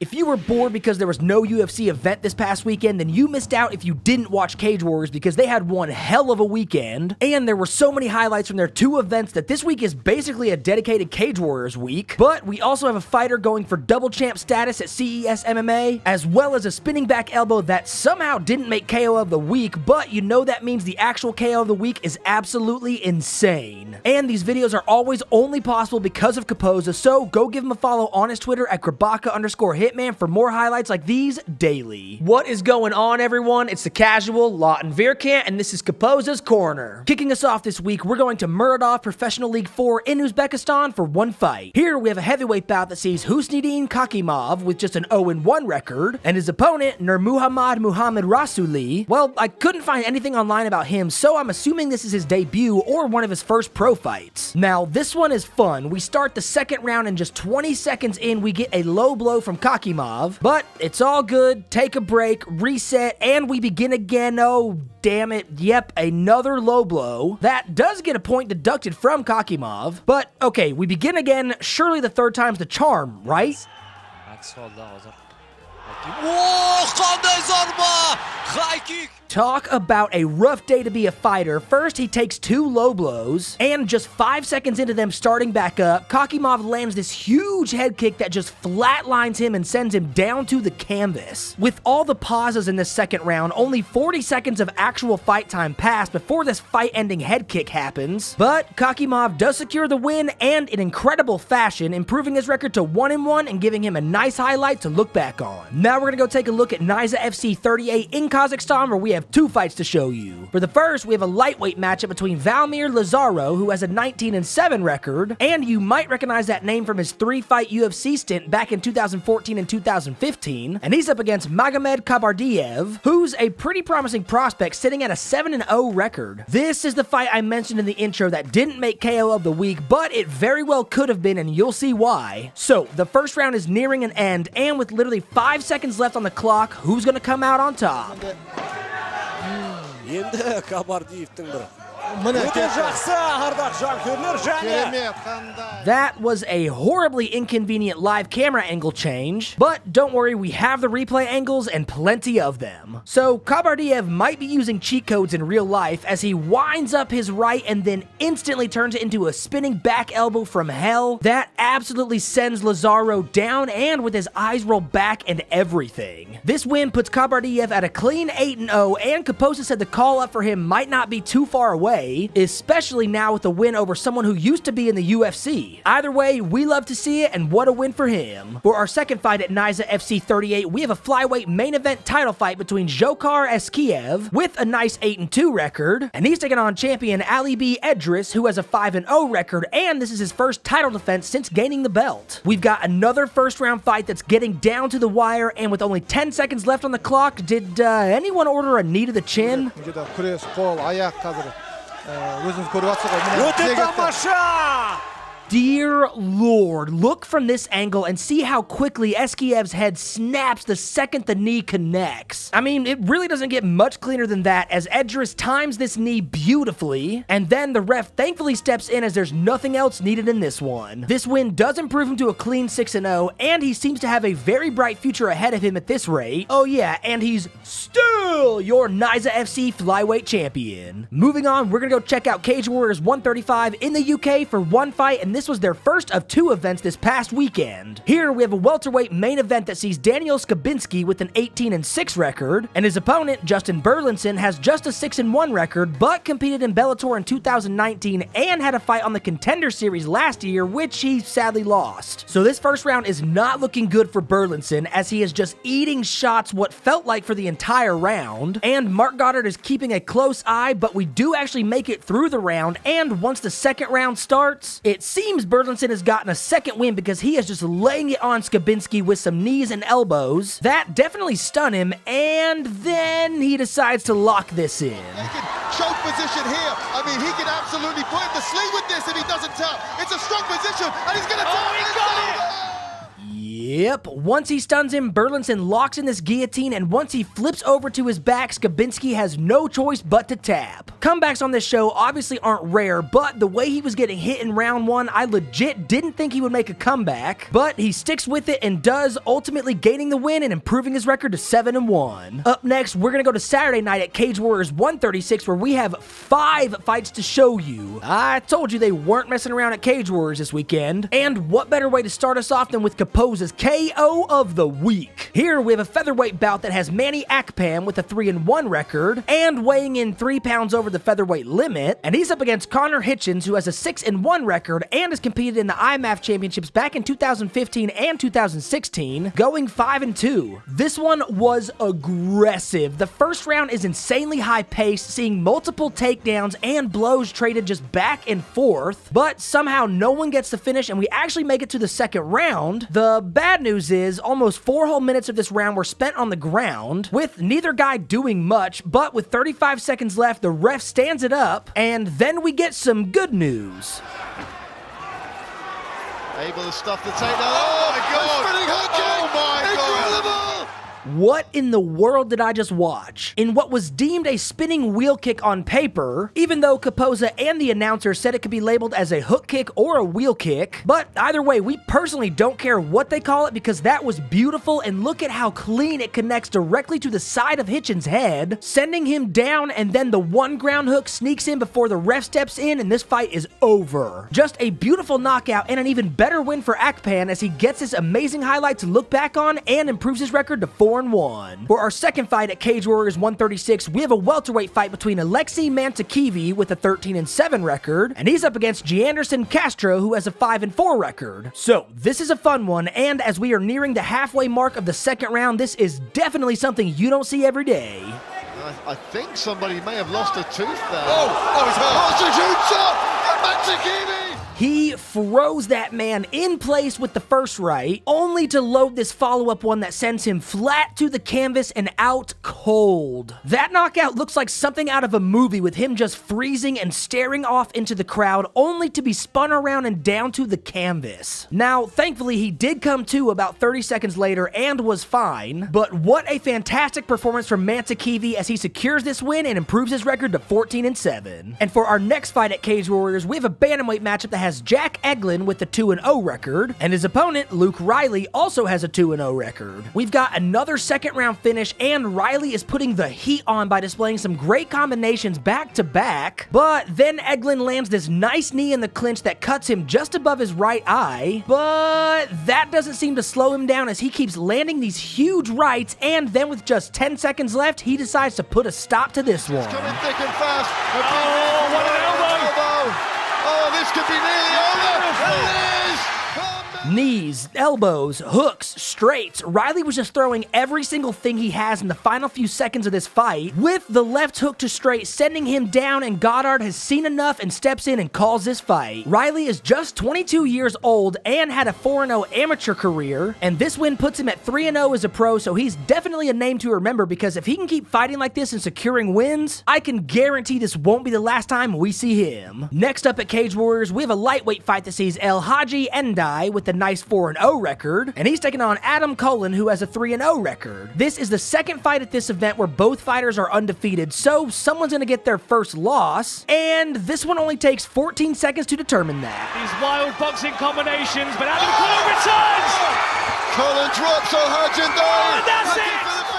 If you were bored because there was no UFC event this past weekend, then you missed out if you didn't watch Cage Warriors because they had one hell of a weekend, and there were so many highlights from their 2 events that this week is basically a dedicated Cage Warriors week. But we also have a fighter going for double champ status at CES MMA, as well as a spinning back elbow that somehow didn't make KO of the week, but you know that means the actual KO of the week is absolutely insane. And these videos are always only possible because of Caposa, so go give him a follow on his Twitter at Grabaka_Hitman for more highlights like these daily. What is going on, everyone? It's the casual Lawton Virkant, and this is Caposa's Corner. Kicking us off this week, we're going to Muradov Professional League 4 in Uzbekistan for one fight. Here we have a heavyweight bout that sees Husniddin Kakimov with just an 0-1 record, and his opponent, Nurmuhammad Muhammad Rasuli. Well, I couldn't find anything online about him, so I'm assuming this is his debut or one of his first pro fights. Now, this one is fun. We start the second round and just 20 seconds in, we get a low blow from Kakimov, but it's all good. Take a break, reset, and we begin again. Oh, damn it. Yep, another low blow. That does get a point deducted from Kakimov, but okay, we begin again. Surely the third time's the charm, right? Talk about a rough day to be a fighter. First, he takes 2 low blows, and just 5 seconds into them starting back up, Kakimov lands this huge head kick that just flatlines him and sends him down to the canvas. With all the pauses in this second round, only 40 seconds of actual fight time pass before this fight-ending head kick happens, but Kakimov does secure the win, and in incredible fashion, improving his record to 1-1 and giving him a nice highlight to look back on. Now we're gonna go take a look at Niza FC 38 in Kazakhstan, where we have 2 fights to show you. For the first, we have a lightweight matchup between Valmir Lazaro, who has a 19-7 record, and you might recognize that name from his 3-fight UFC stint back in 2014 and 2015, and he's up against Magomed Cabardiev, who's a pretty promising prospect sitting at a 7-0 record. This is the fight I mentioned in the intro that didn't make KO of the week, but it very well could have been, and you'll see why. So, the first round is nearing an end, and with literally 5 seconds left on the clock, who's gonna come out on top? Енді Cabardiev-тің бір. That was a horribly inconvenient live camera angle change, but don't worry, we have the replay angles and plenty of them. So Cabardiev might be using cheat codes in real life as he winds up his right and then instantly turns it into a spinning back elbow from hell. That absolutely sends Lazaro down and with his eyes rolled back and everything. This win puts Cabardiev at a clean 8-0, and Caposa said the call up for him might not be too far away, especially now with a win over someone who used to be in the UFC. Either way, we love to see it, and what a win for him. For our second fight at Niza FC 38, we have a flyweight main event title fight between Dzhokhar Eskiev with a nice 8-2 record, and he's taking on champion Ali B. Edris, who has a 5-0 record, and this is his first title defense since gaining the belt. We've got another first round fight that's getting down to the wire, and with only 10 seconds left on the clock, did anyone order a knee to the chin? Dear Lord, look from this angle and see how quickly Eskiev's head snaps the second the knee connects. I mean, it really doesn't get much cleaner than that as Edris times this knee beautifully, and then the ref thankfully steps in as there's nothing else needed in this one. This win does improve him to a clean 6-0, and he seems to have a very bright future ahead of him at this rate. Oh yeah, and he's still your Niza FC flyweight champion. Moving on, we're gonna go check out Cage Warriors 135 in the UK for one fight, and this was their first of 2 events this past weekend. Here we have a welterweight main event that sees Daniel Skobinski with an 18-6 record, and his opponent, Justin Berlinson, has just a 6-1 record, but competed in Bellator in 2019 and had a fight on the Contender Series last year, which he sadly lost. So this first round is not looking good for Berlinson, as he is just eating shots what felt like for the entire round, and Mark Goddard is keeping a close eye, but we do actually make it through the round, and once the second round starts, it seems Berlinson has gotten a second win because he is just laying it on Skobinski with some knees and elbows. That definitely stun him, and then he decides to lock this in. Choke position here. I mean, he can absolutely put him to sleep with this if he doesn't tap. It's a strong position, and he's gonna tap. He got it! Yep, once he stuns him, Berlinson locks in this guillotine, and once he flips over to his back, Skobinski has no choice but to tap. Comebacks on this show obviously aren't rare, but the way he was getting hit in round 1, I legit didn't think he would make a comeback, but he sticks with it and does, ultimately gaining the win and improving his record to 7-1. Up next, we're gonna go to Saturday night at Cage Warriors 136, where we have 5 fights to show you. I told you they weren't messing around at Cage Warriors this weekend, and what better way to start us off than with Caposa's KO of the week. Here we have a featherweight bout that has Manny Akpam with a 3-1 record, and weighing in 3 pounds over the featherweight limit, and he's up against Connor Hitchens, who has a 6-1 record and has competed in the IMAF championships back in 2015 and 2016, going 5-2. This one was aggressive. The first round is insanely high paced, seeing multiple takedowns and blows traded just back and forth, but somehow no one gets the finish and we actually make it to the second round. The bad news is almost 4 whole minutes of this round were spent on the ground, with neither guy doing much, but with 35 seconds left, the ref stands it up, and then we get some good news. Able to stuff the takedown. Oh my God! Spinning hook kick! Oh my God! Incredible! What in the world did I just watch? In what was deemed a spinning wheel kick on paper, even though Caposa and the announcer said it could be labeled as a hook kick or a wheel kick, but either way, we personally don't care what they call it because that was beautiful, and look at how clean it connects directly to the side of Hitchens' head, sending him down, and then the one ground hook sneaks in before the ref steps in, and this fight is over. Just a beautiful knockout and an even better win for Akpam as he gets this amazing highlight to look back on and improves his record to 4-1. For our second fight at Cage Warriors 136, we have a welterweight fight between Alexi Mantekevi with a 13-7 record, and he's up against Henderson Castro, who has a 5-4 record. So this is a fun one, and as we are nearing the halfway mark of the second round, this is definitely something you don't see every day. I think somebody may have lost a tooth there. Oh, he's hurt. Lost a huge shot from Mantekevi. He froze that man in place with the first right, only to load this follow-up one that sends him flat to the canvas and out cold. That knockout looks like something out of a movie, with him just freezing and staring off into the crowd, only to be spun around and down to the canvas. Now, thankfully, he did come to about 30 seconds later and was fine, but what a fantastic performance from Mantekevi as he secures this win and improves his record to 14-7. And for our next fight at Cage Warriors, we have a bantamweight matchup that has Jack Eglin with a 2-0 record, and his opponent, Luke Riley, also has a 2-0 record. We've got another second round finish, and Riley is putting the heat on by displaying some great combinations back to back, but then Eglin lands this nice knee in the clinch that cuts him just above his right eye, but that doesn't seem to slow him down as he keeps landing these huge rights, and then with just 10 seconds left, he decides to put a stop to this one. It's coming thick and fast. Oh, what an elbow! Oh, this could be nearly over. It is. Knees, elbows, hooks, straights. Riley was just throwing every single thing he has in the final few seconds of this fight, with the left hook to straight sending him down, and Goddard has seen enough and steps in and calls this fight. Riley is just 22 years old and had a 4-0 amateur career, and this win puts him at 3-0 as a pro, so he's definitely a name to remember, because if he can keep fighting like this and securing wins, I can guarantee this won't be the last time we see him. Next up at Cage Warriors, we have a lightweight fight that sees Elhaji Endai with the nice 4-0 record, and he's taking on Adam Cullen, who has a 3-0 record. This is the second fight at this event where both fighters are undefeated, so someone's gonna get their first loss, and this one only takes 14 seconds to determine that. These wild boxing combinations, but Adam Cullen returns! Cullen drops Elhaji Endai. And that's Looking it! for the finish.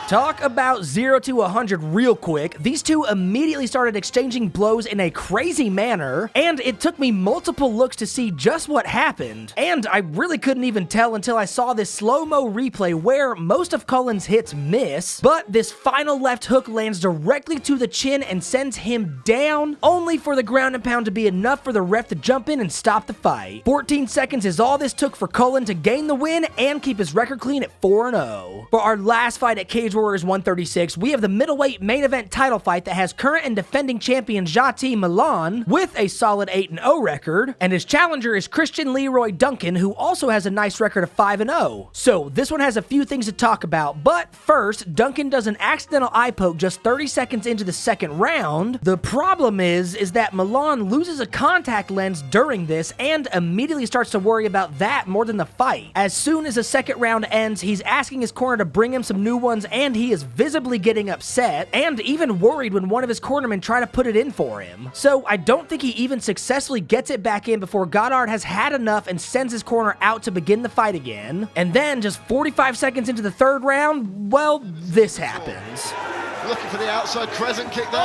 Talk about 0 to 100 real quick. These two immediately started exchanging blows in a crazy manner, and it took me multiple looks to see just what happened. And I really couldn't even tell until I saw this slow-mo replay where most of Cullen's hits miss, but this final left hook lands directly to the chin and sends him down, only for the ground and pound to be enough for the ref to jump in and stop the fight. 14 seconds is all this took for Cullen to gain the win and keep his record clean at 4-0. For our last fight at Cage Warriors 136, we have the middleweight main event title fight that has current and defending champion Jati Milan with a solid 8-0 record, and his challenger is Christian Leroy Duncan, who also has a nice record of 5-0. So this one has a few things to talk about, but first, Duncan does an accidental eye poke just 30 seconds into the second round. The problem is that Milan loses a contact lens during this and immediately starts to worry about that more than the fight. As soon as the second round ends, he's asking his corner to bring him some new ones and and he is visibly getting upset and even worried when one of his cornermen try to put it in for him. So I don't think he even successfully gets it back in before Goddard has had enough and sends his corner out to begin the fight again. And then just 45 seconds into the third round, well, this happens. Looking for the outside crescent kick there.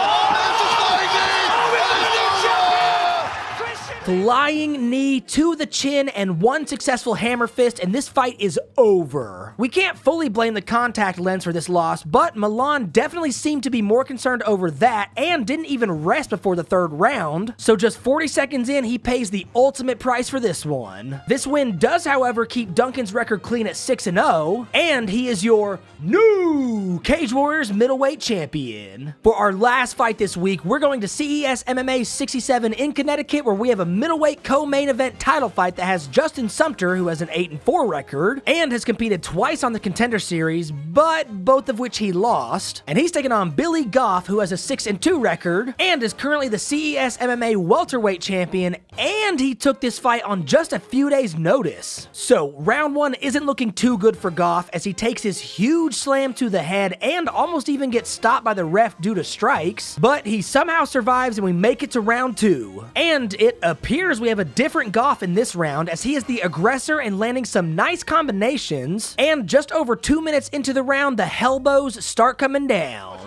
Flying knee to the chin and one successful hammer fist, and this fight is over. We can't fully blame the contact lens for this loss, but Milan definitely seemed to be more concerned over that and didn't even rest before the third round. So just 40 seconds in, he pays the ultimate price for this one. This win does, however, keep Duncan's record clean at 6-0, and he is your new Cage Warriors middleweight champion. For our last fight this week, we're going to CES MMA 67 in Connecticut, where we have a middleweight co-main event title fight that has Justin Sumter, who has an 8-4 record and has competed twice on the Contender Series, but both of which he lost. And he's taking on Billy Goff, who has a 6-2 record and is currently the CES MMA welterweight champion, and he took this fight on just a few days' notice. So round one isn't looking too good for Goff, as he takes his huge slam to the head and almost even gets stopped by the ref due to strikes, but he somehow survives and we make it to round two. And it appears we have a different Goff in this round, as he is the aggressor and landing some nice combinations, and just over 2 minutes into the round, the elbows start coming down.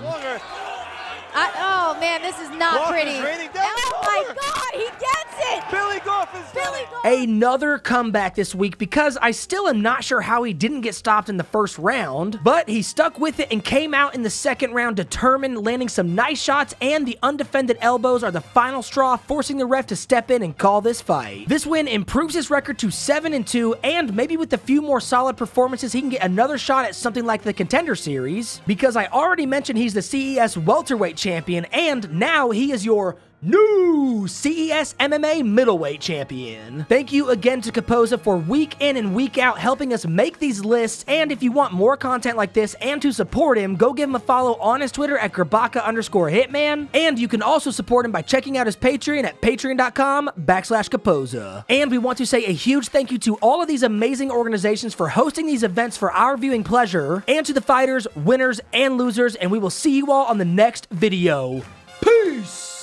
Oh man, this is not pretty. Oh my God, he gets it! Billy Goff is Billy Goff. Another comeback this week, because I still am not sure how he didn't get stopped in the first round, but he stuck with it and came out in the second round determined, landing some nice shots, and the undefended elbows are the final straw, forcing the ref to step in and call this fight. This win improves his record to 7-2, and maybe with a few more solid performances, he can get another shot at something like the Contender Series, because I already mentioned he's the CES welterweight champion, and now he is your new CES MMA middleweight champion. Thank you again to Caposa for week in and week out helping us make these lists, and if you want more content like this and to support him, go give him a follow on his Twitter at Grabaka_Hitman, and you can also support him by checking out his Patreon at patreon.com/Caposa. And we want to say a huge thank you to all of these amazing organizations for hosting these events for our viewing pleasure, and to the fighters, winners, and losers, and we will see you all on the next video. Peace!